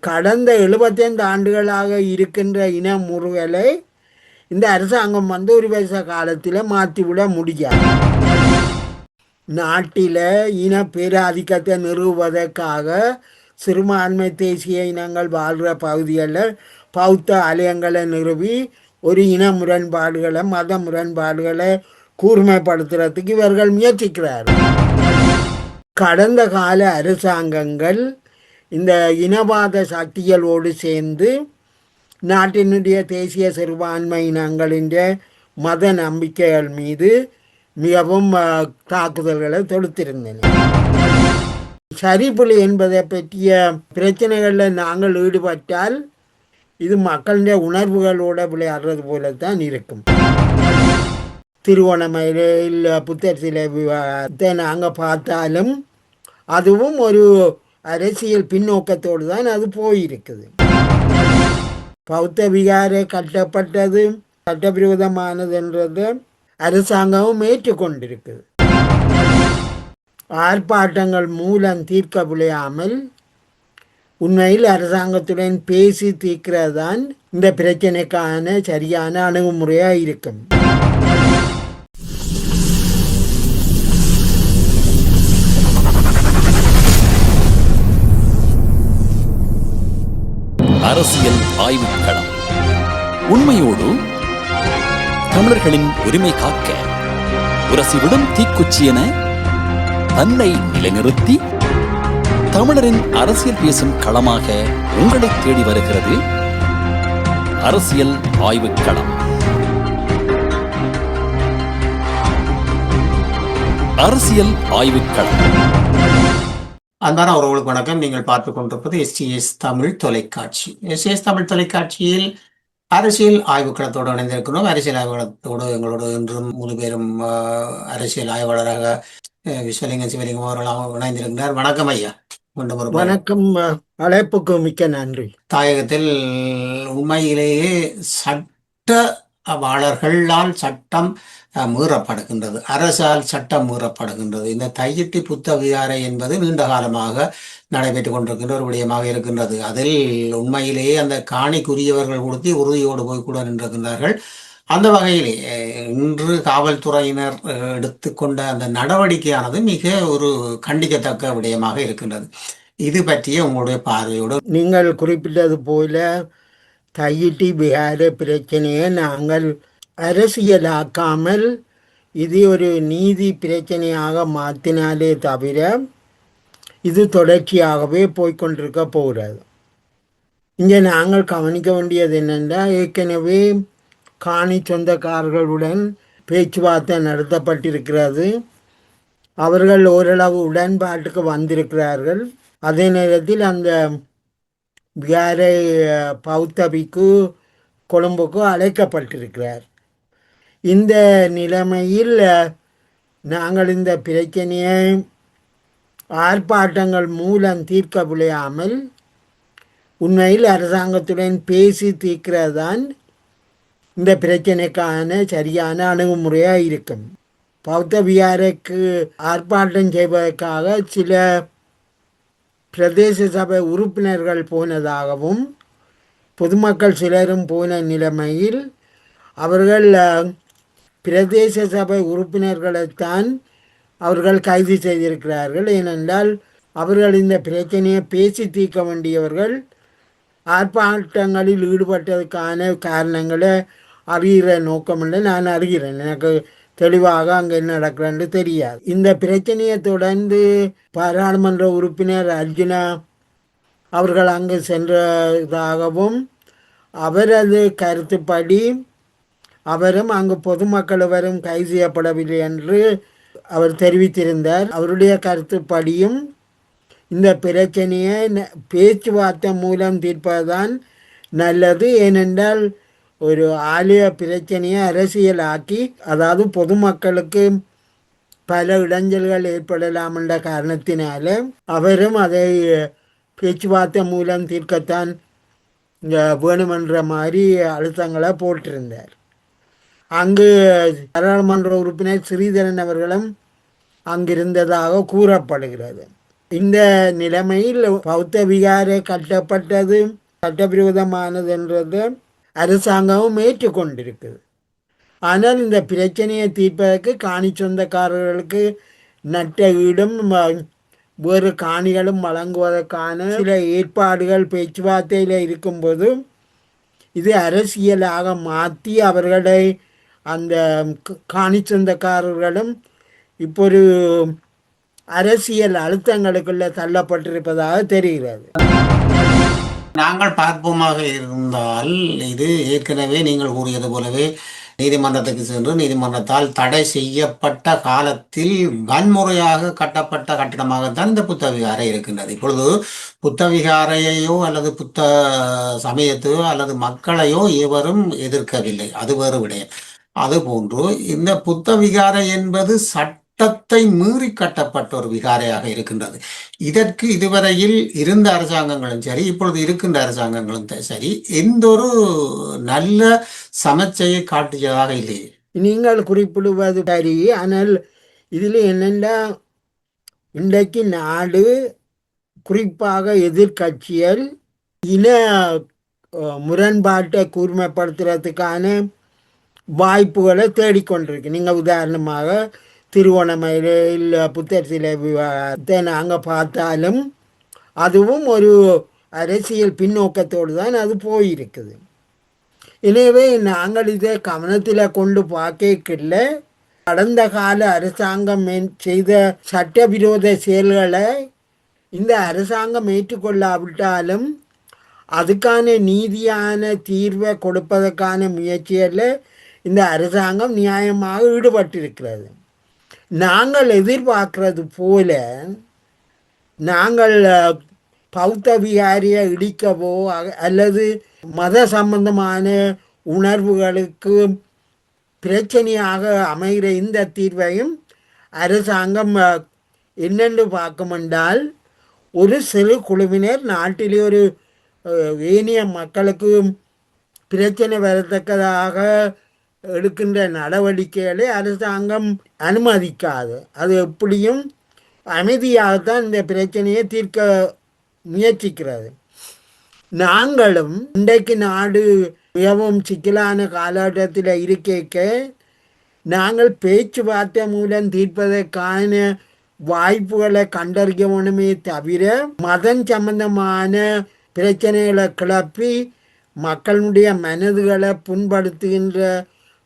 கடந்த 75 ஆண்டுகளாக இருக்கின்ற இன முறுகலை இந்த அரசாங்கம் ஒரு வருஷ காலத்தில் மாற்றிவிட முடியாது. நாட்டில் இன பேராதிக்கத்தை நிறுவுவதற்காக சிறுபான்மை தேசிய இனங்கள் வாழ்கிற பகுதிகளில் பௌத்த ஆலயங்களை நிறுவி ஒரு இன முரண்பாடுகளை மத முரண்பாடுகளை கூர்மைப்படுத்துறதுக்கு இவர்கள் முயற்சிக்கிறார்கள். கடந்த கால அரசாங்கங்கள் இந்த இனவாத சக்திகளோடு சேர்ந்து நாட்டினுடைய தேசிய சிறுபான்மை இனங்களின் மத நம்பிக்கைகள் மீது மிகவும் தாக்குதல்களை தொடுத்திருந்தன. சரிப்புலி என்பதை பற்றிய பிரச்சனைகளில் நாங்கள் ஈடுபட்டால் இது மக்களுடைய உணர்வுகளோடு விளையாடுறது போலத்தான் இருக்கும். திருவோணமலையில் புத்தர் சிலை விவாதத்தை நாங்கள் பார்த்தாலும் அதுவும் ஒரு அரசியல் பின்னோக்கத்தோடு தான் அது போயிருக்குது. பௌத்த விகாரை கட்டப்பட்டது சட்டவிரோதமானது என்றது அரசாங்கமும் ஏற்றுக்கொண்டிருக்குது. ஆர்ப்பாட்டங்கள் மூலம் தீர்க்க முடியாமல் உண்மையில் அரசாங்கத்துடன் பேசி தீர்க்கிறதான் இந்த பிரச்சனைக்கான சரியான அணுகுமுறையாக இருக்கும். அரசியல் ஆய்வுக்களம் உண்மையோடு தமிழர்களின் உரிமை காக்க உரசிவிடும் தீக்குச்சி என தன்னை நிலைநிறுத்தி தமிழரின் அரசியல் பேசும் களமாக உங்களை தேடி வருகிறது அரசியல் ஆய்வுக்களம். அரசியல் ஆய்வுக்களம். அன்பான உறவுகளுக்கு வணக்கம். நீங்கள் பார்த்துக் கொண்டிருப்பது STS தமிழ் தொலைக்காட்சி. STS தமிழ் தொலைக்காட்சியில் அரசியல் ஆய்வுக்களத்தோடு இணைந்திருக்கிறோம். அரசியல் ஆய்வுக்களத்தோடு எங்களோடு இன்றும் 3 பேரும் அரசியல் ஆய்வாளராக விஸ்வலிங்கம் சிவலிங்கம் அவர்கள் இணைந்திருக்கிறார். வணக்கம் ஐயா. வணக்கம். அழைப்புக்கு மிக்க நன்றி. தாயகத்தில் உண்மையிலேயே சட்டவாளர்களால் சட்டம் மீறப்படுகின்றது, அரசால் சட்டம் மீறப்படுகின்றது. இந்த தையிட்டி புத்த விகாரை என்பது நீண்ட காலமாக நடைபெற்றுக் கொண்டிருக்கின்ற ஒரு விடயமாக இருக்கின்றது. அதில் உண்மையிலேயே அந்த காணிக்குரியவர்கள் கொடுத்து உறுதியோடு போய் கூட நின்றிருக்கின்றார்கள். அந்த வகையிலே இன்று காவல்துறையினர் எடுத்துக்கொண்ட அந்த நடவடிக்கையானது மிக ஒரு கண்டிக்கத்தக்க விடயமாக இருக்கின்றது. இது பற்றிய உங்களுடைய பார்வையோடு. நீங்கள் குறிப்பிட்டது போல தையிட்டி விகாரை பிரச்சனையை நாங்கள் அரசியலாக்காமல் இது ஒரு நீதி பிரச்சனையாக மாற்றினாலே தவிர இது தொடர்ச்சியாகவே போய்கொண்டிருக்க போகிறது. இங்கே நாங்கள் கவனிக்க வேண்டியது என்னென்றால், ஏற்கனவே காணி சொந்தக்காரர்களுடன் பேச்சுவார்த்தை நடத்தப்பட்டிருக்கிறது. அவர்கள் ஓரளவு உடன்பாட்டுக்கு வந்திருக்கிறார்கள். அதே நேரத்தில் அந்த விகாரை பௌத்தபிக்கு கொழும்புக்கு அழைக்கப்பட்டிருக்கிறார். இந்த நிலைமையில் நாங்கள் இந்த பிரச்சனையை ஆர்ப்பாட்டங்கள் மூலம் தீர்க்க முடியாமல் உண்மையில் அரசாங்கத்துடன் பேசி தீர்க்கிறதான் இந்த பிரச்சனைக்கான சரியான அணுகுமுறையாக இருக்கும். பௌத்த விகாரைக்கு ஆர்ப்பாட்டம் செய்வதற்காக சில பிரதேச சபை உறுப்பினர்கள் போனதாகவும் பொதுமக்கள் சிலரும் போன நிலைமையில் அவர்கள் பிரதேச சபை உறுப்பினர்களைத்தான் அவர்கள் கைது செய்திருக்கிறார்கள். ஏனென்றால் அவர்கள் இந்த பிரச்சனையை பேசி தீர்க்க வேண்டியவர்கள் ஆர்ப்பாட்டங்களில் ஈடுபட்டதுக்கான காரணங்களை அறிகிற நோக்கமில்லை. நான் அறிகிறேன், எனக்கு தெளிவாக அங்கே என்ன நடக்கிறேன்னு தெரியாது. இந்த பிரச்சனையை தொடர்ந்து பாராளுமன்ற உறுப்பினர் அர்ஜுனா அவர்கள் அங்கு சென்றதாகவும் அவரது கருத்துப்படி அவரும் அங்கு பொதுமக்கள் வரும் கைது செய்யப்படவில்லை என்று அவர் தெரிவித்திருந்தார். அவருடைய கருத்துப்படியும் இந்த பிரச்சனையை பேச்சுவார்த்தை மூலம் தீர்ப்பதுதான் நல்லது. ஏனென்றால் ஒரு ஆலய பிரச்சனையை அரசியலாக்கி, அதாவது பொதுமக்களுக்கு பல இடைஞ்சல்கள் ஏற்படலாம் என்ற காரணத்தினால அவரும் அதை பேச்சுவார்த்தை மூலம் தீர்க்கத்தான் வேணுமென்ற மாதிரி அழுத்தங்களை போட்டிருந்தார். அங்கு பாராளுமன்ற உறுப்பினர் ஸ்ரீதரன் அவர்களும் அங்கிருந்ததாக கூறப்படுகிறது. இந்த நிலைமையில் பௌத்த விகாரை கட்டப்பட்டது சட்டவிரோதமானது என்றது அரசாங்கமும் ஏற்றுக்கொண்டிருக்குது. ஆனால் இந்த பிரச்சனையை தீர்ப்பதற்கு காணி சொந்தக்காரர்களுக்கு நட்ட ஈடும் வேறு காணிகளும் வழங்குவதற்கான சில ஏற்பாடுகள் பேச்சுவார்த்தையில் இருக்கும்போது இது அரசியலாக மாற்றி அவர்களை அந்த காணி சொந்தக்காரர்களும் இப்போ ஒரு அரசியல் அழுத்தங்களுக்குள்ள தள்ளப்பட்டிருப்பதாக தெரிகிறது. நாங்கள் பார்ப்போமாக இருந்தால் இது ஏற்கனவே நீங்கள் கூறியது போலவே நீதிமன்றத்துக்கு சென்று நீதிமன்றத்தால் தடை செய்யப்பட்ட காலத்தில் வன்முறையாக கட்டப்பட்ட கட்டிடமாகத்தான் இந்த புத்த விகாரை இருக்கின்றது. இப்பொழுது புத்த விகாரையோ அல்லது புத்த சமயத்தையோ அல்லது மக்களையோ எவரும் எதிர்க்கவில்லை, அது வேறு விடயம். அதுபோன்று இந்த புத்த விகாரை என்பது சட்டத்தை மீறி கட்டப்பட்ட ஒரு விகாரையாக இருக்கின்றது. இதற்கு இதுவரையில் இருந்த அரசாங்கங்களும் சரி, இப்பொழுது இருக்கின்ற அரசாங்கங்களும் சரி, எந்த ஒரு நல்ல சமச்சையை காட்டியதாக இல்லையே. நீங்கள் குறிப்பிடுவது சரி. ஆனால் இதில் என்னென்னா, இன்றைக்கு நாடு குறிப்பாக எதிர்கட்சிகள் இன முரண்பாட்டை கூர்மைப்படுத்துறதுக்கான வாய்ப்புகளை தேடிக்கொண்டிருக்கு. நீங்கள் உதாரணமாக திருவோணமலையில் இல்லை புத்தர் சிலை விவாதத்தை நாங்கள் பார்த்தாலும் அதுவும் ஒரு அரசியல் பின்னோக்கத்தோடு தான் அது போயிருக்குது. எனவே நாங்கள் இதை கவனத்தில் கொண்டு பார்க்கல. கடந்த கால அரசாங்கம் செய்த சட்டவிரோத செயல்களை இந்த அரசாங்கம் ஏற்றுக்கொள்ளாவிட்டாலும் அதுக்கான நீதியான தீர்வை கொடுப்பதற்கான முயற்சிகளில் இந்த அரசாங்கம் நியாயமாக ஈடுபட்டிருக்கிறது. நாங்கள் எதிர்பார்க்கிறது போல நாங்கள் பௌத்த விகாரியை இடிக்கவோ அல்லது மத சம்பந்தமான உணர்வுகளுக்கு பிரச்சனையாக அமைகிற இந்த தீர்வையும் அரசாங்கம் என்னென்று பார்க்குமென்றால், ஒரு சிறு குழுவினர் நாட்டிலே ஒரு ஏனைய மக்களுக்கு பிரச்சனை வரத்தக்கதாக எடுக்கின்ற நடவடிக்கைகளை அரசாங்கம் அனுமதிக்காது. அது எப்படியும் அமைதியாகத்தான் இந்த பிரச்சனையை தீர்க்க முயற்சிக்கிறது. நாங்களும் இன்றைக்கு நாடு மிகவும் சிக்கலான காலகட்டத்தில் இருக்க நாங்கள் பேச்சுவார்த்தை மூலம் தீர்ப்பதற்கான வாய்ப்புகளை கண்டறியணுமே தவிர மதம் சம்பந்தமான பிரச்சனைகளை கிளப்பி மக்களுடைய மனதுகளை புண்படுத்துகின்ற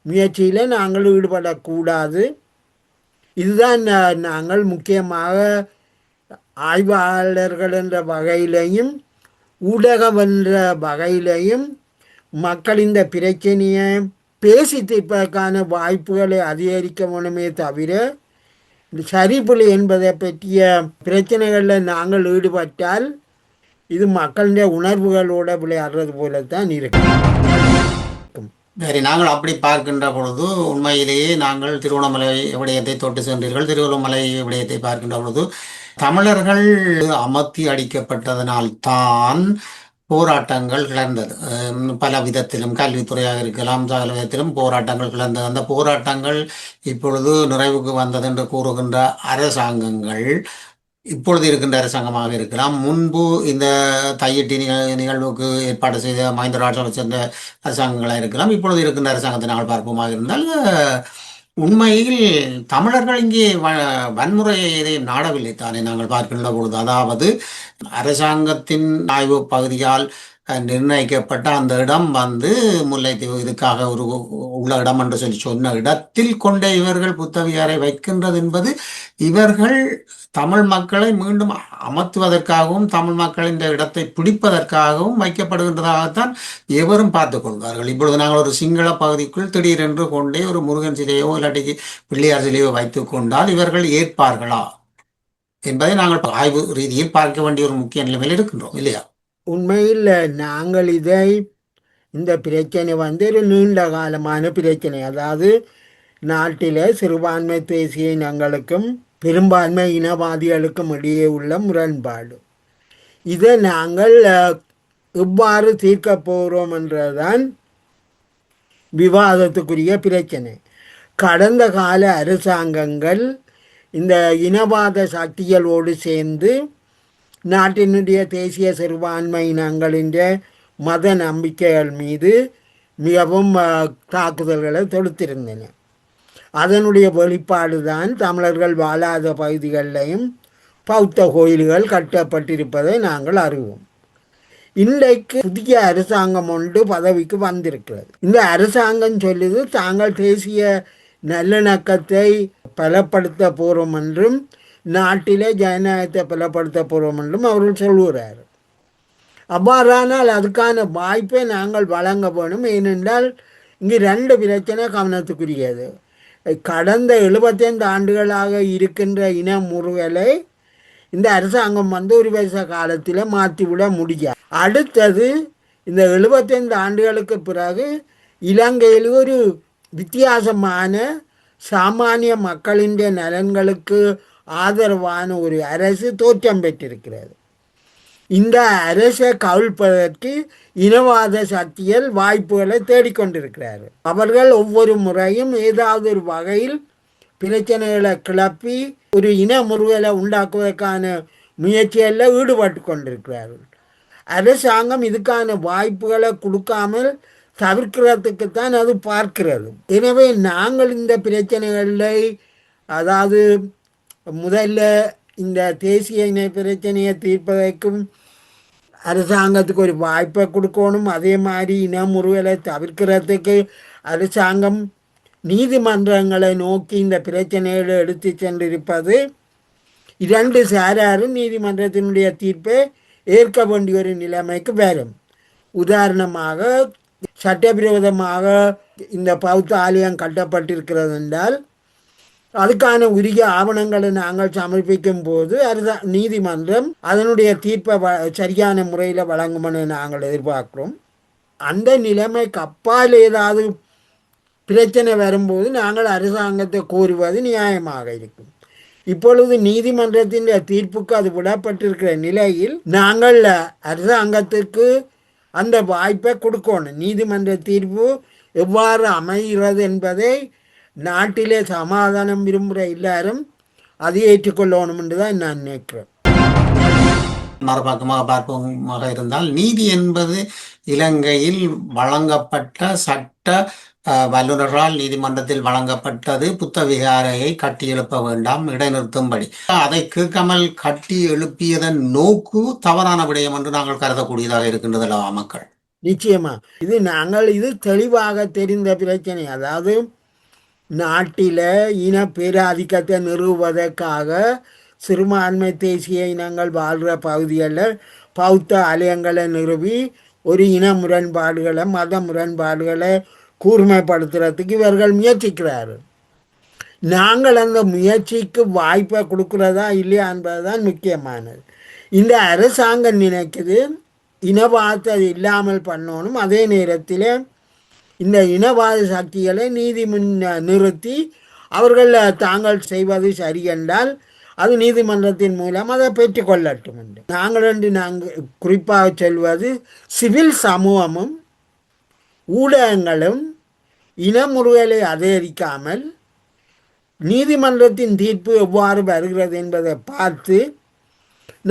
முயற்சியில் நாங்கள் ஈடுபடக்கூடாது. இதுதான் நாங்கள் முக்கியமாக ஆய்வாளர்கள் என்ற வகையிலையும் ஊடகம் என்ற வகையிலையும் மக்கள் இந்த பிரச்சனையை பேசி தீர்ப்பதற்கான வாய்ப்புகளை அதிகரிக்க வேணுமே தவிர சரிப்புலி என்பதை பற்றிய பிரச்சனைகளில் நாங்கள் ஈடுபட்டால் இது மக்களுடைய உணர்வுகளோடு விளையாடுறது போலத்தான் இருக்கும். சரி, நாங்கள் அப்படி பார்க்கின்ற பொழுது உண்மையிலேயே நாங்கள் திருவண்ணாமலை விடயத்தை தொட்டு சென்றீர்கள். திருவண்ணாமலை விடயத்தை பார்க்கின்ற பொழுது தமிழர்கள் அமர்த்தி அடிக்கப்பட்டதனால்தான் போராட்டங்கள் கிளர்ந்தது. பல விதத்திலும் கல்வித்துறையாக இருக்கலாம், சகல விதத்திலும் போராட்டங்கள் கிளர்ந்தது. அந்த போராட்டங்கள் இப்பொழுது நிறைவுக்கு வந்தது என்று கூறுகின்ற அரசாங்கங்கள் இப்பொழுது இருக்கின்ற அரசாங்கமாக இருக்கலாம், முன்பு இந்த தையிட்டி நிகழ்வுக்கு ஏற்பாடு செய்த மஹிந்த ராஜபக்ச சேர்ந்த அரசாங்கங்களாக இருக்கலாம், இப்பொழுது இருக்கின்ற அரசாங்கத்தை நாங்கள் பார்ப்போமாக இருந்தால் உண்மையில் தமிழர்கள் இங்கே வன்முறையை நாடவில்லை தானே நாங்கள் பார்க்கின்ற பொழுது. அதாவது அரசாங்கத்தின் ஆய்வு பகுதியால் நிர்ணயிக்கப்பட்ட அந்த இடம் முல்லைத்தீவு இதுக்காக ஒரு உள்ள இடம் என்று சொன்ன இடத்தில் கொண்ட இவர்கள் புத்த விகாரை வைக்கின்றது என்பது இவர்கள் தமிழ் மக்களை மீண்டும் அமர்த்துவதற்காகவும் தமிழ் மக்கள் இந்த இடத்தை பிடிப்பதற்காகவும் வைக்கப்படுகின்றதாகத்தான் எவரும் பார்த்து கொள்வார்கள். இப்பொழுது நாங்கள் ஒரு சிங்கள பகுதிக்குள் திடீரென்று கொண்டே ஒரு முருகன் சிலையோ இல்லாட்டி பிள்ளையார் சிலையோ வைத்து கொண்டால் இவர்கள் ஏற்பார்களா என்பதை நாங்கள் ஆய்வு ரீதியில் பார்க்க வேண்டிய ஒரு முக்கிய நிலைமையில் இருக்கின்றோம் இல்லையா? உண்மையில் நாங்கள் இந்த பிரச்சனை ஒரு நீண்ட காலமான பிரச்சனை. அதாவது நாட்டில் சிறுபான்மை தேசிய இனங்களுக்கும் பெரும்பான்மை இனவாதிகளுக்கும் இடையே உள்ள முரண்பாடு. இதை நாங்கள் எவ்வாறு தீர்க்க போகிறோம் என்றதான் விவாதத்துக்குரிய பிரச்சனை. கடந்த கால அரசாங்கங்கள் இந்த இனவாத சக்திகளோடு சேர்ந்து நாட்டினுடைய தேசிய சிறுபான்மை இனங்களின் மத நம்பிக்கைகள் மீது மிகவும் தாக்குதல்களை தொடுத்திருந்தன. அதனுடைய வெளிப்பாடு தான் தமிழர்கள் வாழாத பகுதிகளிலையும் பௌத்த கோயில்கள் கட்டப்பட்டிருப்பதை நாங்கள் அறிவோம். இன்றைக்கு புதிய அரசாங்கம் ஒன்று பதவிக்கு வந்திருக்கிறது. இந்த அரசாங்கம் சொல்லுது தாங்கள் தேசிய நல்லிணக்கத்தை பலப்படுத்த போகிறோம் என்றும் நாட்டிலே ஜனநாயகத்தை பலப்படுத்த போகிறோம் என்றும் அவர்கள் சொல்லுகிறார். அவ்வாறானால் அதுக்கான வாய்ப்பை நாங்கள் வழங்க வேணும். ஏனென்றால் இங்கு 2 பிரச்சனை கவனத்துக்குரியது. கடந்த 75 ஆண்டுகளாக இருக்கின்ற இன முறுகலை இந்த அரசாங்கம் ஒரு வருஷ காலத்தில் மாற்றிவிட முடியாது. அடுத்தது இந்த 75 ஆண்டுகளுக்கு பிறகு இலங்கையில் ஒரு வித்தியாசமான சாமானிய மக்களின் நலன்களுக்கு ஆதரவான ஒரு அரசு தோற்றம் பெற்றிருக்கிறது. இந்த அரசை கவிழ்ப்பதற்கு இனவாத சக்திகள் வாய்ப்புகளை தேடிக்கொண்டிருக்கிறார்கள். அவர்கள் ஒவ்வொரு முறையும் ஏதாவது ஒரு வகையில் பிரச்சனைகளை கிளப்பி ஒரு இன முறுகலை உண்டாக்குவதற்கான முயற்சிகளில் ஈடுபட்டு கொண்டிருக்கிறார்கள். அரசாங்கம் இதுக்கான வாய்ப்புகளை கொடுக்காமல் தவிர்க்கிறதுக்குத்தான் அது பார்க்கிறது. எனவே நாங்கள் இந்த பிரச்சனைகளை, அதாவது முதல்ல இந்த தேசிய இன பிரச்சனையை தீர்ப்பதற்கும் அரசாங்கத்துக்கு ஒரு வாய்ப்பை கொடுக்கணும். அதே மாதிரி இன முறுகலை தவிர்க்கிறதுக்கு அரசாங்கம் நீதிமன்றங்களை நோக்கி இந்த பிரச்சனைகளை எடுத்து சென்றிருப்பது 2 சாராரும் நீதிமன்றத்தினுடைய தீர்ப்பை ஏற்க வேண்டிய ஒரு நிலைமைக்கு வரும். உதாரணமாக சட்டவிரோதமாக இந்த பௌத்த ஆலயம் கட்டப்பட்டிருக்கிறது என்றால் அதுக்கான உரிய ஆவணங்களை நாங்கள் சமர்ப்பிக்கும் போது நீதிமன்றம் அதனுடைய தீர்ப்பை சரியான முறையில் வழங்கும் என நாங்கள் எதிர்பார்க்கிறோம். அந்த நிலைமைக்கு அப்பால் ஏதாவது பிரச்சனை வரும்போது நாங்கள் அரசாங்கத்தை கோருவது நியாயமாக இருக்கும். இப்பொழுது நீதிமன்றத்தின் தீர்ப்புக்கு அது விடப்பட்டிருக்கிற நிலையில் நாங்கள் அரசாங்கத்துக்கு அந்த வாய்ப்பை கொடுக்கணும். நீதிமன்ற தீர்ப்பு எவ்வாறு அமைகிறது என்பதை நாட்டிலே சமாதானம் விரும்புகிற எல்லாரும் அதை ஏற்றுக்கொள்ளணும் என்று தான் நான் நினைக்கிறேன். மறுபக்கமாக பார்ப்போமாக இருந்தால், நீதி என்பது இலங்கையில் வழங்கப்பட்ட சட்ட வல்லுநர்களால் நீதிமன்றத்தில் வழங்கப்பட்டது புத்த விகாரையை கட்டி எழுப்ப வேண்டாம், இடைநிறுத்தும்படி. அதை கேட்காமல் கட்டி எழுப்பியதன் நோக்கு தவறான விடயம் என்று நாங்கள் கருதக்கூடியதாக இருக்கின்றது அல்லவா மக்கள்? நிச்சயமா இது தெளிவாக தெரிந்த பிரச்சனை. அதாவது நாட்டில் இன பேராதிக்கத்தை நிறுவுவதற்காக சிறுபான்மை தேசிய இனங்கள் வாழ்கிற பகுதிகளில் பௌத்த ஆலயங்களை நிறுவி ஒரு இன முரண்பாடுகளை, மத முரண்பாடுகளை கூர்மைப்படுத்துறதுக்கு இவர்கள் முயற்சிக்கிறார்கள். நாங்கள் அந்த முயற்சிக்கு வாய்ப்பை கொடுக்குறதா இல்லையா என்பதுதான் முக்கியமானது. இந்த அரசாங்கம் நினைக்குது இனவாதத்தை இல்லாமல் பண்ணணும், அதே நேரத்தில் இந்த இனவாத சக்திகளை நீதி முன் நிறுத்தி அவர்கள் தாங்கள் செய்வது சரி என்றால் அது நீதிமன்றத்தின் மூலம் அதை பெற்றுக்கொள்ளட்டும் என்று நாங்கள் குறிப்பாக சொல்வது, சிவில் சமூகமும் ஊடகங்களும் இனமுறுகலை ஆதரிக்காமல் நீதிமன்றத்தின் தீர்ப்பு எவ்வாறு வருகிறது என்பதை பார்த்து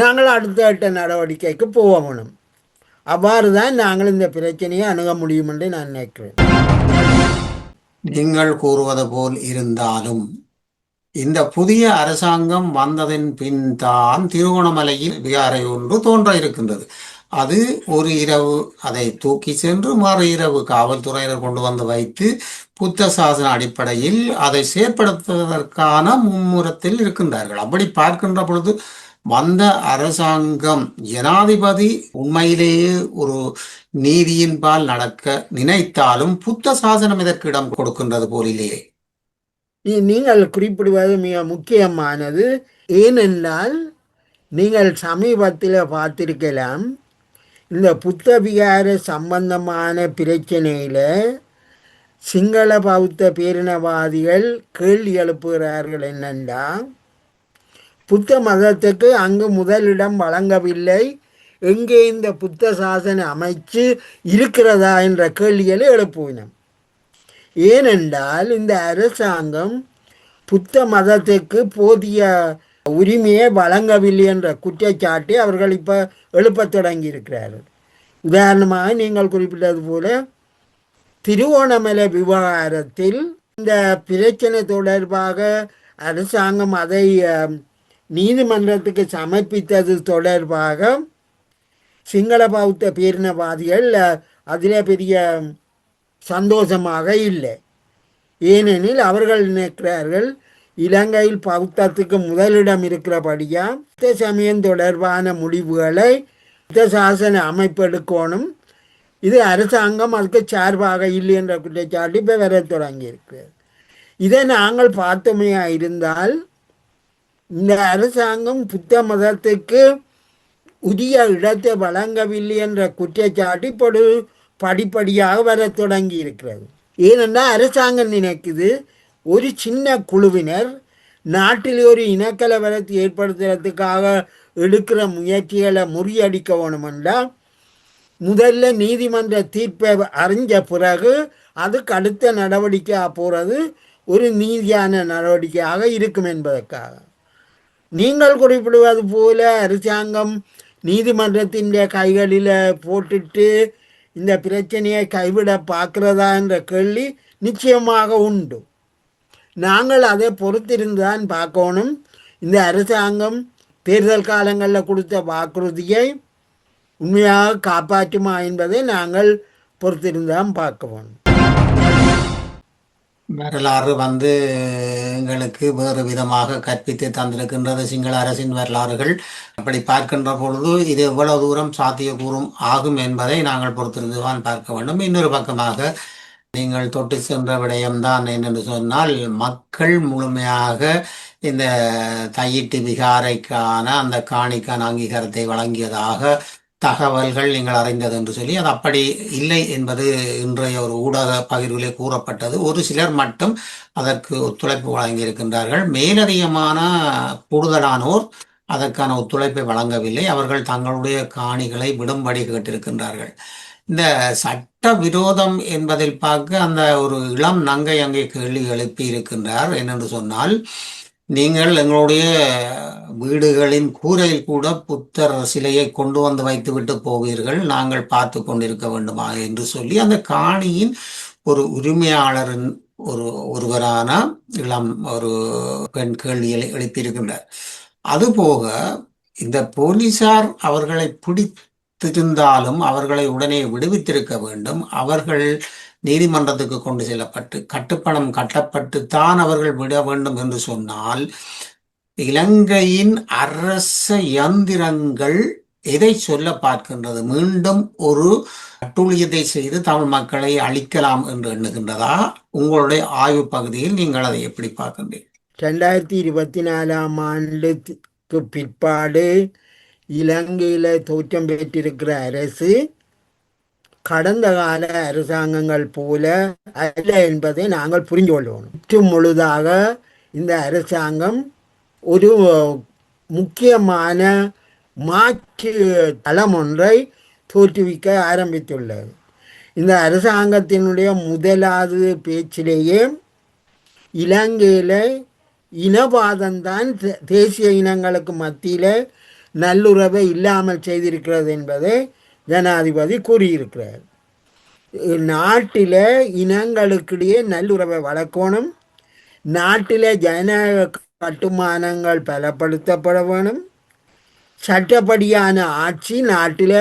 நாங்கள் அடுத்த நடவடிக்கைக்கு போக வேணும். அவ்வாறு தான் நாங்கள் இந்த பிரச்சனையை அணுக முடியும் என்று நான் நினைக்கிறேன். நீங்கள் கூறுவது போல் இருந்தாலும் இந்த புதிய அரசாங்கம் வந்ததன் பின் தான் திருகோணமலையில் விகாரை ஒன்று தோன்ற இருக்கின்றது. அது ஒரு இரவு அதை தூக்கி சென்று மறு இரவு காவல்துறையினர் கொண்டு வந்து வைத்து புத்த சாசன அடிப்படையில் அதை செயற்படுத்துவதற்கான மும்முரத்தில் இருக்கின்றார்கள். அப்படி பார்க்கின்ற பொழுது வந்த அரசாங்கம் ஜனாதிபதி உண்மையிலேயே ஒரு நீதியின்பால் நடக்க நினைத்தாலும் புத்த சாசனம் இதற்கு இடம் கொடுக்கின்றது போலிலேயே. நீங்கள் குறிப்பிடுவது மிக முக்கியமானது. ஏனென்றால் நீங்கள் சமீபத்தில் பார்த்திருக்கலாம், இந்த புத்த விகார சம்பந்தமான பிரச்சனையில் சிங்கள பௌத்த பேரினவாதிகள் கேள்வி எழுப்புகிறார்கள். என்னென்னா, புத்த மதத்துக்கு அங்கு முதலிடம் வழங்கவில்லை, எங்கே இந்த புத்த சாசன அமைச்சு இருக்கிறதா என்ற கேள்விகளை எழுப்புவினோம். ஏனென்றால் இந்த அரசாங்கம் புத்த மதத்துக்கு போதிய உரிமையை வழங்கவில்லை என்ற குற்றச்சாட்டை அவர்கள் இப்போ எழுப்பத் தொடங்கி இருக்கிறார்கள். உதாரணமாக நீங்கள் குறிப்பிட்டது போல திருவோணமலை விவகாரத்தில் இந்த பிரச்சனை தொடர்பாக அரசாங்கம் அதை நீதிமன்றத்துக்கு சமர்ப்பித்தது தொடர்பாக சிங்கள பௌத்த பேரினவாதிகள் அதில் பெரிய சந்தோஷமாக இல்லை. ஏனெனில் அவர்கள் நினைக்கிறார்கள் இலங்கையில் பௌத்தத்துக்கு முதலிடம் இருக்கிறபடியாக புத்த சமயம் தொடர்பான முடிவுகளை புத்த சாசன அமைப்பு எடுக்கணும், இது அரசாங்கம் அதுக்கு சார்பாக இல்லை என்ற குற்றச்சாட்டு இப்போ வர தொடங்கியிருக்கிறது. இதை நாங்கள் பார்த்தோமே இருந்தால் இந்த அரசாங்கம் புத்த மதத்துக்கு உரிய இடத்தை வழங்கவில்லை என்ற குற்றச்சாட்டு இப்போது படிப்படியாக வர தொடங்கி இருக்கிறது. ஏனென்றால் அரசாங்கம் நினைக்குது ஒரு சின்ன குழுவினர் நாட்டில் ஒரு இனக்கலவரத்தை ஏற்படுத்துறதுக்காக எடுக்கிற முயற்சிகளை முறியடிக்க வேணுமென்றால் முதல்ல நீதிமன்ற தீர்ப்பை அறிஞ்ச பிறகு அதுக்கு அடுத்த நடவடிக்கையாக போகிறது ஒரு நீதியான நடவடிக்கையாக இருக்கும் என்பதற்காக. நீங்கள் குறிப்பிடுவது போல அரசாங்கம் நீதிமன்றத்தின் கைகளில் போட்டுட்டு இந்த பிரச்சனையை கைவிட பார்க்கிறதா என்ற கேள்வி நிச்சயமாக உண்டு. நாங்கள் அதை பொறுத்திருந்துதான் பார்க்கணும். இந்த அரசாங்கம் தேர்தல் காலங்களில் கொடுத்த வாக்குறுதியை உண்மையாக காப்பாற்றுமா என்பதை நாங்கள் பொறுத்திருந்தான் பார்க்க வேணும். வரலாறு எங்களுக்கு வேறு விதமாக கற்பித்து தந்திருக்கின்றது சிங்கள அரசின் வரலாறுகள். அப்படி பார்க்கின்ற பொழுது இது எவ்வளவு தூரம் சாத்தியக்கூறும் ஆகும் என்பதை நாங்கள் பொறுத்திருந்துதான் பார்க்க வேண்டும். இன்னொரு பக்கமாக நீங்கள் தொட்டு சென்ற விடயம்தான் என்னென்று சொன்னால், மக்கள் முழுமையாக இந்த தையிட்டு விகாரைக்கான அந்த காணிக்கான அங்கீகாரத்தை வழங்கியதாக தகவல்கள் நீங்கள் அறிந்தது என்று சொல்லி, அது அப்படி இல்லை என்பது இன்றைய ஒரு ஊடக பகிர்விலே கூறப்பட்டது. ஒரு சிலர் மட்டும் அதற்கு ஒத்துழைப்பு வழங்கியிருக்கின்றார்கள். மேலதிகமான கூடுதலானோர் அதற்கான ஒத்துழைப்பை வழங்கவில்லை. அவர்கள் தங்களுடைய காணிகளை விடும்படி கேட்டிருக்கின்றார்கள். இந்த சட்ட விரோதம் என்பதில் பார்க்க அந்த ஒரு இளம் நங்கை அங்கே கேள்வி எழுப்பி இருக்கின்றார். என்னென்று சொன்னால், நீங்கள் எங்களுடைய வீடுகளின் கூரையில் கூட புத்தர் சிலையை கொண்டு வந்து வைத்துவிட்டு போவீர்கள், நாங்கள் பார்த்து கொண்டிருக்க வேண்டுமா என்று சொல்லி அந்த காணியின் ஒரு உரிமையாளரின் ஒருவரான இளம் ஒரு பெண் கேள்வியை எழுப்பியிருக்கின்றார். அதுபோக இந்த போலீசார் அவர்களை பிடித்திருந்தாலும் அவர்களை உடனே விடுவித்திருக்க வேண்டும். அவர்கள் நீதிமன்றத்துக்கு கொண்டு செல்லப்பட்டு கட்டுப்பணம் கட்டப்பட்டுத்தான் அவர்கள் விட வேண்டும் என்று சொன்னால், இலங்கையின் அரச யந்திரங்கள் எதை சொல்ல பார்க்கின்றது? மீண்டும் ஒரு அட்டூழியத்தை செய்து தமிழ் மக்களை அழிக்கலாம் என்று எண்ணுகின்றதா? உங்களுடைய ஆய்வு பகுதியில் நீங்கள் அதை எப்படி பார்க்கின்றீர்கள்? 2024 ஆண்டுக்கு பிற்பாடு இலங்கையில் தோற்றம் பெற்றிருக்கிற அரசு கடந்த கால அரசாங்கங்கள் போல அல்ல என்பதை நாங்கள் புரிந்து கொள்வோம். முழுதாக இந்த அரசாங்கம் ஒரு முக்கியமான மாற்று தளம் ஒன்றை தோற்றுவிக்க ஆரம்பித்துள்ளது. இந்த அரசாங்கத்தினுடைய முதலாவது பேச்சிலேயே இலங்கையில் இனவாதம்தான் தேசிய இனங்களுக்கு மத்தியில் நல்லுறவை இல்லாமல் செய்திருக்கிறது என்பதை ஜனாதிபதி கூறியிருக்கிறார். நாட்டில் இனங்களுக்கிடையே நல்லுறவை வளர்க்கணும், நாட்டில் ஜனநாயக கட்டுமானங்கள் பலப்படுத்தப்பட வேணும், சட்டப்படியான ஆட்சி நாட்டில்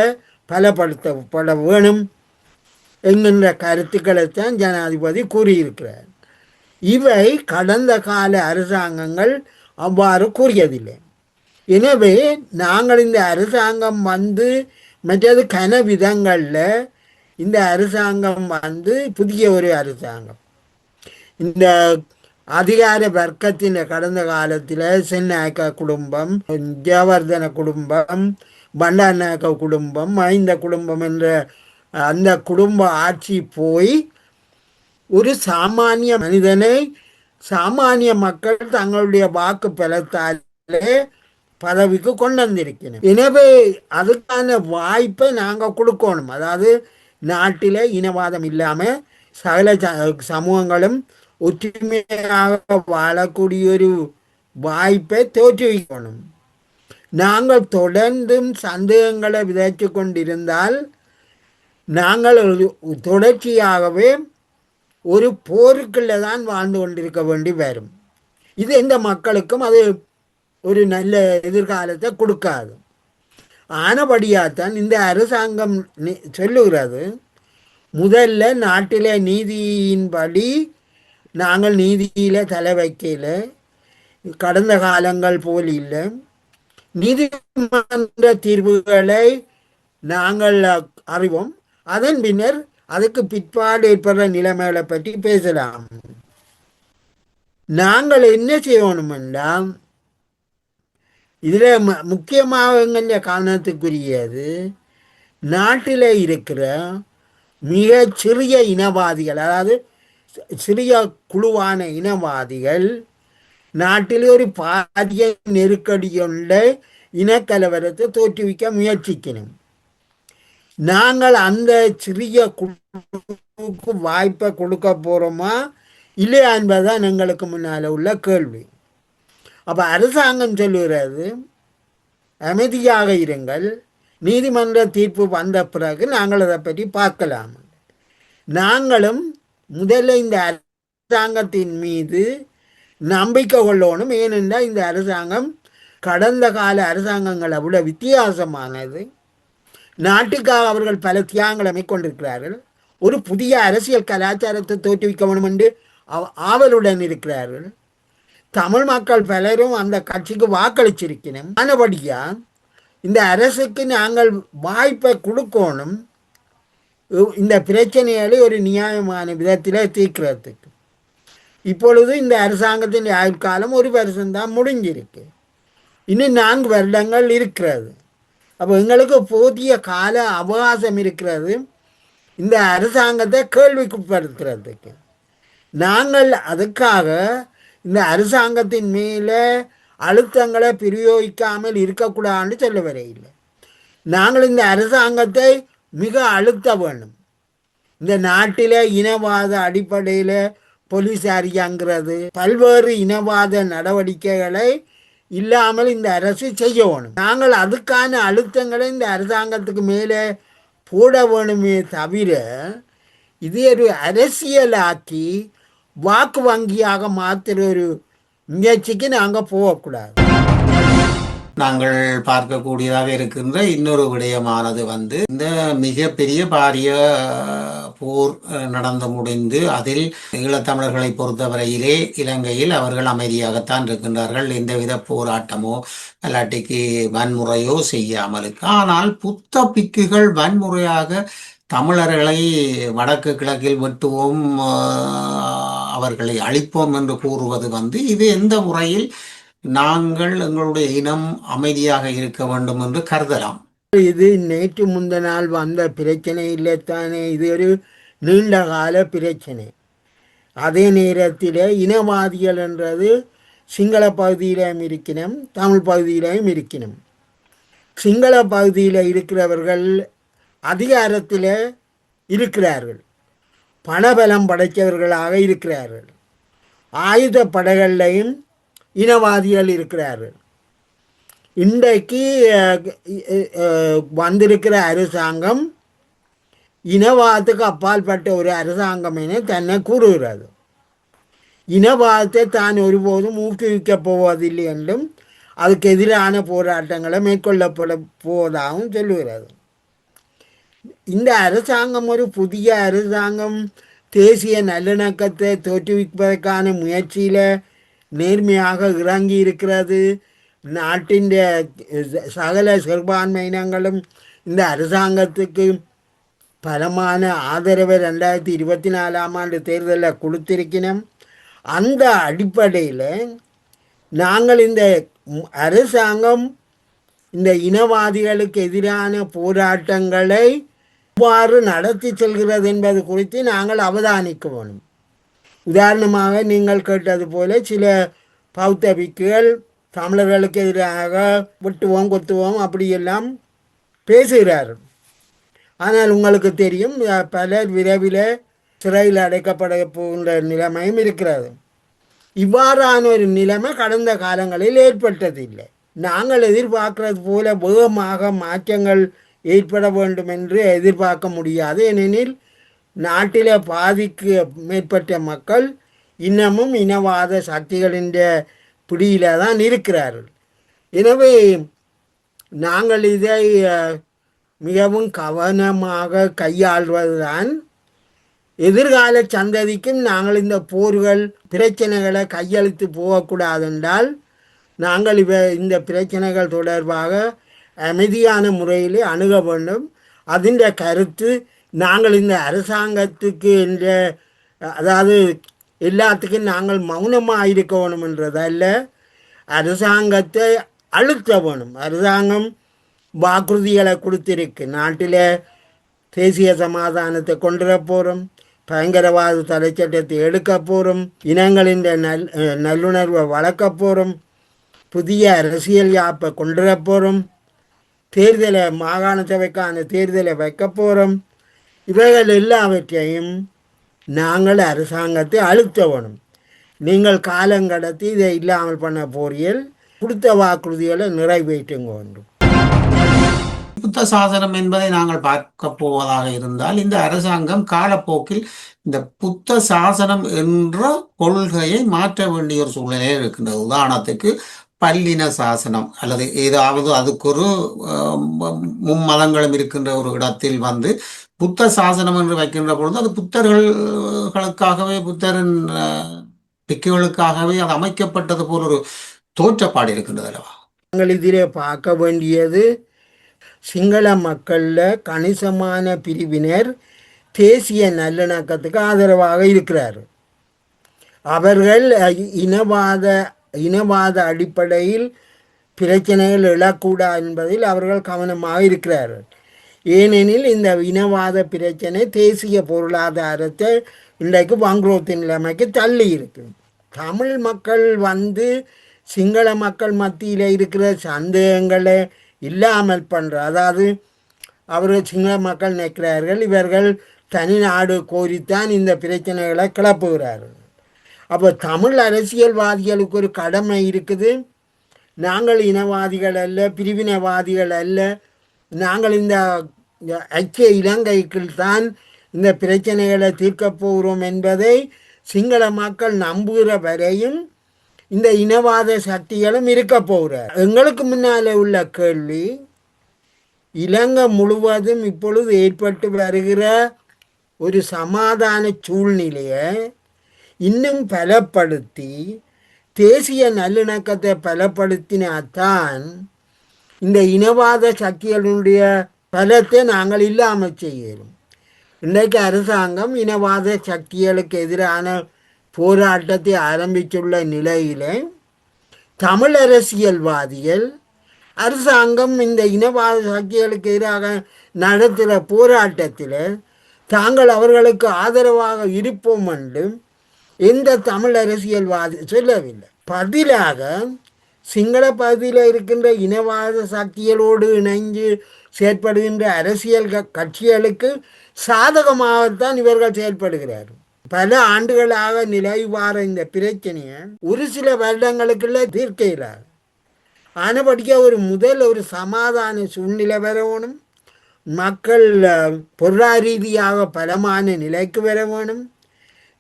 பலப்படுத்தப்பட வேணும் என்கின்ற கருத்துக்களைத்தான் ஜனாதிபதி கூறியிருக்கிறார். இவை கடந்த கால அரசாங்கங்கள் அவ்வாறு கூறியதில்லை. எனவே நாங்கள் இந்த அரசாங்கம் மற்றது கன விதங்களில் இந்த அரசாங்கம் புதிய ஒரு அரசாங்கம். இந்த அதிகார வர்க்கத்தின் கடந்த காலத்தில் சென்னாயக்க குடும்பம், ஜெயவர்தன குடும்பம், பண்டாரநாயக்க குடும்பம், மஹிந்த குடும்பம் என்ற அந்த குடும்ப ஆட்சி போய் ஒரு சாமானிய மனிதனை சாமானிய மக்கள் தங்களுடைய வாக்கு பலத்தாலே பதவிக்கு கொண்டு வந்திருக்கணும். எனவே அதுக்கான வாய்ப்பை நாங்கள் கொடுக்கணும். அதாவது நாட்டில் இனவாதம் இல்லாமல் சகல சமூகங்களும் ஒற்றுமையாக வாழக்கூடிய ஒரு வாய்ப்பை தோற்றுவிக்கணும். நாங்கள் தொடர்ந்தும் சந்தேகங்களை விதைத்து கொண்டிருந்தால் நாங்கள் தொடர்ச்சியாகவே ஒரு போருக்குள்ளே தான் வாழ்ந்து கொண்டிருக்க வேண்டி வரும். இது எந்த மக்களுக்கும் அது ஒரு நல்ல எதிர்காலத்தை கொடுக்காது. ஆனபடியாகத்தான் இந்த அரசாங்கம் சொல்லுகிறது, முதல்ல நாட்டில் நீதியின்படி நாங்கள் நீதியில் தலை வைக்கல, கடந்த காலங்கள் போல் இல்லை, நீதிமன்ற தீர்வுகளை நாங்கள் அறிவோம், அதன் பின்னர் அதுக்கு பிற்பாடு ஏற்படுற நிலைமைகளை பற்றி பேசலாம். நாங்கள் என்ன செய்யணுமெண்டா, இதில் முக்கியமாக எங்கள் கவனத்துக்குரியது நாட்டில் இருக்கிற மிக சிறிய இனவாதிகள், அதாவது சிறிய குழுவான இனவாதிகள் நாட்டில் ஒரு பாரிய நெருக்கடியுள்ள இனக்கலவரத்தை தோற்றுவிக்க முயற்சிக்கணும். நாங்கள் அந்த சிறிய குழுவுக்கு வாய்ப்பை கொடுக்க போகிறோமா இல்லையா என்பதுதான் எங்களுக்கு முன்னால் உள்ள கேள்வி. அப்போ அரசாங்கம் சொல்லுகிறது, அமைதியாக இருங்கள், நீதிமன்ற தீர்ப்பு வந்த பிறகு நாங்கள் அதை பற்றி பார்க்கலாம். நாங்களும் முதல்ல இந்த அரசாங்கத்தின் மீது நம்பிக்கை கொள்ளணும். ஏனென்றால் இந்த அரசாங்கம் கடந்த கால அரசாங்கங்களை விட வித்தியாசமானது. நாட்டுக்காக அவர்கள் பல தியாகங்களை மேற்கொண்டிருக்கிறார்கள். ஒரு புதிய அரசியல் கலாச்சாரத்தை தோற்றுவிக்க வேண்டும் என்று ஆவலுடன் இருக்கிறார்கள். தமிழ் மக்கள் பலரும் அந்த கட்சிக்கு வாக்களிச்சிருக்கணும். ஆனபடியா இந்த அரசுக்கு நாங்கள் வாய்ப்பை கொடுக்கணும், இந்த பிரச்சனைகளை ஒரு நியாயமான விதத்தில் தீர்க்கிறதுக்கு. இப்பொழுது இந்த அரசாங்கத்தின் ஆயுட்காலம் 1 வருஷம்தான் முடிஞ்சிருக்கு. இன்னும் 4 வருடங்கள் இருக்கிறது. அப்போ எங்களுக்கு போதிய கால அவகாசம் இருக்கிறது இந்த அரசாங்கத்தை கேள்விக்குட்படுத்துறதுக்கு. நாங்கள் அதுக்காக இந்த அரசாங்கத்தின் மேலே அழுத்தங்களை பிரயோகிக்காமல் இருக்கக்கூடாதுன்னு சொல்ல வரையில்லை. நாங்கள் இந்த அரசாங்கத்தை மிக அழுத்த வேண்டும். இந்த நாட்டில் இனவாத அடிப்படையில் போலீசாரியாங்கிறது பல்வேறு இனவாத நடவடிக்கைகளை இல்லாமல் இந்த அரசு செய்ய வேணும். நாங்கள் அதுக்கான அழுத்தங்களை இந்த அரசாங்கத்துக்கு மேலே போட வேணுமே தவிர இது ஒரு அரசியலாக்கி வாக்கு வங்கியாக மாற்றுற ஒரு முயற்சிக்கு நாங்கள் போகக்கூடாது. நாங்கள் பார்க்கக்கூடியதாக இருக்கின்ற இன்னொரு விடயமானது இந்த மிகப்பெரிய பாரிய போர் நடந்து முடிந்து அதில் ஈழத்தமிழர்களை பொறுத்தவரையிலே இலங்கையில் அவர்கள் அமைதியாகத்தான் இருக்கின்றார்கள். எந்தவித போராட்டமோ இல்லாட்டிக்கு வன்முறையோ செய்யாமலுக்கு. ஆனால் புத்த பிக்குகள் வன்முறையாக தமிழர்களை வடக்கு கிழக்கில் வெட்டுவோம், அவர்களை அழிப்போம் என்று கூறுவது இது எந்த முறையில் நாங்கள் எங்களுடைய இனம் அமைதியாக இருக்க வேண்டும் என்று கருதலாம்? இது நேற்று முந்த நாள் வந்த பிரச்சனை இல்லைத்தானே, இது ஒரு நீண்ட கால பிரச்சனை. அதே நேரத்தில் இனவாதிகள் என்றது சிங்கள பகுதியிலையும் இருக்கணும், தமிழ் பகுதியிலையும் இருக்கணும். சிங்கள பகுதியில் இருக்கிறவர்கள் அதிகாரத்தில் இருக்கிறார்கள், பணபலம் படைத்தவர்களாக இருக்கிறார்கள், ஆயுத படைகளையும் இனவாதிகள் இருக்கிறார்கள். இன்றைக்கு வந்திருக்கிற அரசாங்கம் இனவாதத்துக்கு அப்பாற்பட்ட ஒரு அரசாங்கம் என தன்னை கூறுகிறது. இனவாதத்தை தான் ஒருபோதும் ஊக்குவிக்கப் போவதில்லை என்றும் அதுக்கு எதிரான போராட்டங்களை மேற்கொள்ளப்பட போவதாகவும் சொல்லுகிறது. இந்த அரசாங்கம் ஒரு புதிய அரசாங்கம் தேசிய நல்லிணக்கத்தை தோற்றுவிப்பதற்கான முயற்சியில் நேர்மையாக இறங்கி இருக்கிறது. நாட்டின் சகல சிறுபான்மையினங்களும் இந்த அரசாங்கத்துக்கு பலமான ஆதரவை 2024ஆம் ஆண்டு தேர்தலில் கொடுத்திருக்கணும். அந்த அடிப்படையில் நாங்கள் இந்த அரசாங்கம் இந்த இனவாதிகளுக்கு எதிரான போராட்டங்களை எவ்வாறு நடத்தி செல்கிறது என்பது குறித்து நாங்கள் அவதானிக்க வேணும். உதாரணமாக நீங்கள் கேட்டது போல சில பௌத்த பிக்குகள் தமிழர்களுக்கு எதிராக வெட்டுவோம் கொத்துவோம் அப்படியெல்லாம் பேசுகிறார்கள். ஆனால் உங்களுக்கு தெரியும், பலர் விரைவில் சிறையில் அடைக்கப்பட போகின்ற நிலைமையும் இருக்கிறது. இவ்வாறான ஒரு நிலைமை கடந்த காலங்களில் ஏற்பட்டதில்லை. நாங்கள் எதிர்பார்க்கிறது போல வேகமாக மாற்றங்கள் ஏற்பட வேண்டும் என்று எதிர்பார்க்க முடியாது. ஏனெனில் நாட்டில் பாதிக்கு மேற்பட்ட மக்கள் இன்னமும் இனவாத சக்திகளின் பிடியில தான் இருக்கிறார்கள். எனவே நாங்கள் இதை மிகவும் கவனமாக கையாள்வதுதான் எதிர்கால சந்ததிக்கும் நாங்கள் இந்த போர்கள் பிரச்சனைகளை கையெழுத்து போகக்கூடாது என்றால் நாங்கள் இந்த பிரச்சனைகள் தொடர்பாக அமைதியான முறையில் அணுக வேண்டும். அதின் கருத்து நாங்கள் இந்த அரசாங்கத்துக்கு என்ற அதாவது எல்லாத்துக்கும் நாங்கள் மௌனமாக இருக்க வேணும் என்றதல்ல, அரசாங்கத்தை அழுத்த வேணும். அரசாங்கம் வாக்குறுதிகளை கொடுத்திருக்கு. நாட்டில் தேசிய சமாதானத்தை கொண்டு வர போகிறோம், பயங்கரவாத தடை சட்டத்தை எடுக்க போகிறோம், இனங்களின் நல்லுணர்வை வளர்க்க போகிறோம், புதிய அரசியல் யாப்பை கொண்டு வர போகிறோம், தேர்தலை மாகாண சபைக்கான தேர்தலை வைக்க போகிறோம். இவைகள் எல்லாவற்றையும் நாங்கள் அரசாங்கத்தை அழுத்த வேணும். நீங்கள் காலங்கடத்தி இதை இல்லாமல் பண்ண போறீர்கள், கொடுத்த வாக்குறுதிகளை நிறைவேற்றுங்க வேண்டும். புத்த சாசனம் என்பதை நாங்கள் பார்க்க போவதாக இருந்தால் இந்த அரசாங்கம் காலப்போக்கில் இந்த புத்த சாசனம் என்ற கொள்கையை மாற்ற வேண்டிய ஒரு சூழ்நிலை இருக்கின்றது. உதாரணத்துக்கு பல்லின சாசனம் அல்லது ஏதாவது அதுக்கு ஒரு மும்மதங்களும் இருக்கின்ற ஒரு இடத்தில் புத்த சாசனம் என்று வைக்கின்ற பொழுது அது புத்தர்களுக்காகவே புத்தரின் பிக்குகளுக்காகவே அது அமைக்கப்பட்டது போல் ஒரு தோற்றப்பாடு இருக்கின்றது அல்லவா? நாங்கள் இதிலே பார்க்க வேண்டியது சிங்கள மக்களில் கணிசமான பிரிவினர் தேசிய நல்லிணக்கத்துக்கு ஆதரவாக இருக்கிறார்கள். அவர்கள் இனவாத அடிப்படையில் பிரச்சனைகள் எழக்கூடாது என்பதில் அவர்கள் கவனமாக இருக்கிறார்கள். ஏனெனில் இந்த இனவாத பிரச்சனை தேசிய பொருளாதாரத்தை இன்றைக்கு வங்குரோத்தின் நிலைமைக்கு தள்ளி இருக்கு. தமிழ் மக்கள் சிங்கள மக்கள் மத்தியில் இருக்கிற சந்தேகங்களை இல்லாமல் பண்ணுற, அதாவது அவர்கள் சிங்கள மக்கள் நினைக்கிறார்கள் இவர்கள் தனி நாடு கோரித்தான் இந்த பிரச்சனைகளை கிளப்புகிறார்கள். அப்போ தமிழ் அரசியல்வாதிகளுக்கு ஒரு கடமை இருக்குது. நாங்கள் இனவாதிகள் அல்ல, பிரிவினைவாதிகள் அல்ல, நாங்கள் இந்த ஐக்கிய இலங்கைக்குள் தான் இந்த பிரச்சனைகளை தீர்க்கப் போகிறோம் என்பதை சிங்கள மக்கள் நம்புகிற வரையும் இந்த இனவாத சக்திகளும் இருக்க போகிறார். எங்களுக்கு முன்னால் உள்ள கேள்வி, இலங்கை முழுவதும் இப்பொழுது ஏற்பட்டு வருகிற ஒரு சமாதான சூழ்நிலையை இன்னும் பலப்படுத்தி தேசிய நல்லிணக்கத்தை பலப்படுத்தினால்தான் இந்த இனவாத சக்திகளுடைய பலத்தை நாங்கள் இல்லாமல் செய்யணும். இன்றைக்கு அரசாங்கம் இனவாத சக்திகளுக்கு எதிரான போராட்டத்தை ஆரம்பித்துள்ள நிலையில் தமிழ் அரசியல்வாதிகள் அரசாங்கம் இந்த இனவாத சக்திகளுக்கு எதிராக நடத்துகிற போராட்டத்தில் தாங்கள் அவர்களுக்கு ஆதரவாக இருப்போம் என்று எந்த தமிழ் அரசியல்வாதி சொல்லவில்லை. பதிலாக சிங்கள பகுதியில் இருக்கின்ற இனவாத சக்திகளோடு இணைந்து செயற்படுகின்ற அரசியல் கட்சிகளுக்கு சாதகமாகத்தான் இவர்கள் செயல்படுகிறார்கள். பல ஆண்டுகளாக நிலைவார இந்த பிரச்சனையை ஒரு சில வருடங்களுக்குள்ள தீர்க்கிறார். ஆனபடிக்க ஒரு சமாதான சூழ்நிலை வரணும், மக்கள் பொருளாதார ரீதியாக பலமான நிலைக்கு வர வேணும்,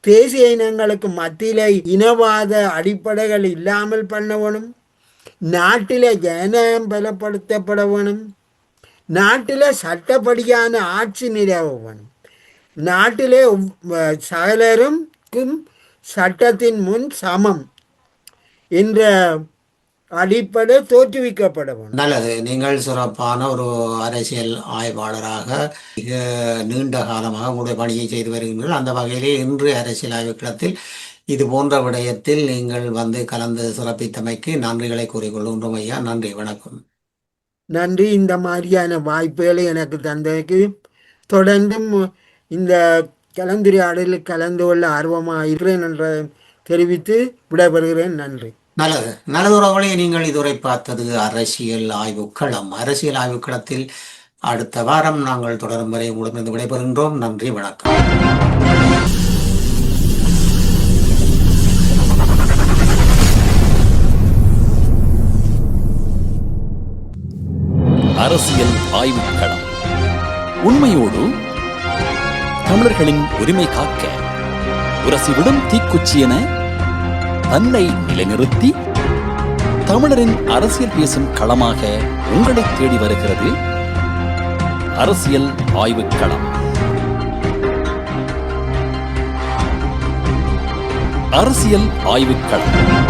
தேசிய இனங்களுக்கு மத்தியில் இனவாத அடிப்படைகள் இல்லாமல் பண்ண வேணும், நாட்டில் ஜனநாயகம் பலப்படுத்தப்பட வேணும், நாட்டில் சட்டப்படியான ஆட்சி நிலவ வேணும், நாட்டிலே சகலருக்கும் சட்டத்தின் முன் சமம் என்ற அடிப்படை தோற்றுவிக்கப்பட வேண்டும். நல்லது. நீங்கள் சிறப்பான ஒரு அரசியல் ஆய்வாளராக மிக நீண்ட காலமாக உங்களுடைய பணியை செய்து வருகின்றீர்கள். அந்த வகையிலே இன்று அரசியல் ஆய்வுக்களத்தில் இது போன்ற விடயத்தில் நீங்கள் கலந்து சிறப்பித்தமைக்கு நன்றிகளை கூறிக்கொள்கின்றோம் ஐயா. நன்றி, வணக்கம். நன்றி. இந்த மாதிரியான வாய்ப்புகளை எனக்கு தந்ததுக்கு தொடர்ந்தும் இந்த கலந்துரையாடலில் கலந்து கொள்ள ஆர்வமாக இருக்கிறேன் என்று தெரிவித்து விடைபெறுகிறேன். நன்றி. நல்லது. நல்லதுறவுகளை நீங்கள் இதுவரை பார்த்தது அரசியல் ஆய்வுக்களம். அரசியல் ஆய்வுக்களத்தில் அடுத்த வாரம் நாங்கள் தொடரும் வரை உங்களிடமிருந்து விடைபெறுகின்றோம். நன்றி, வணக்கம். அரசியல் ஆய்வுக் களம். உண்மையோடு தமிழர்களின் உரிமை காக்க உரசிவிடும் தீக்குச்சி என தன்னை நிலைநிறுத்தி தமிழரின் அரசியல் பேசும் களமாக உங்களை தேடி வருகிறது அரசியல் ஆய்வுக் களம். அரசியல் ஆய்வுக் களம்.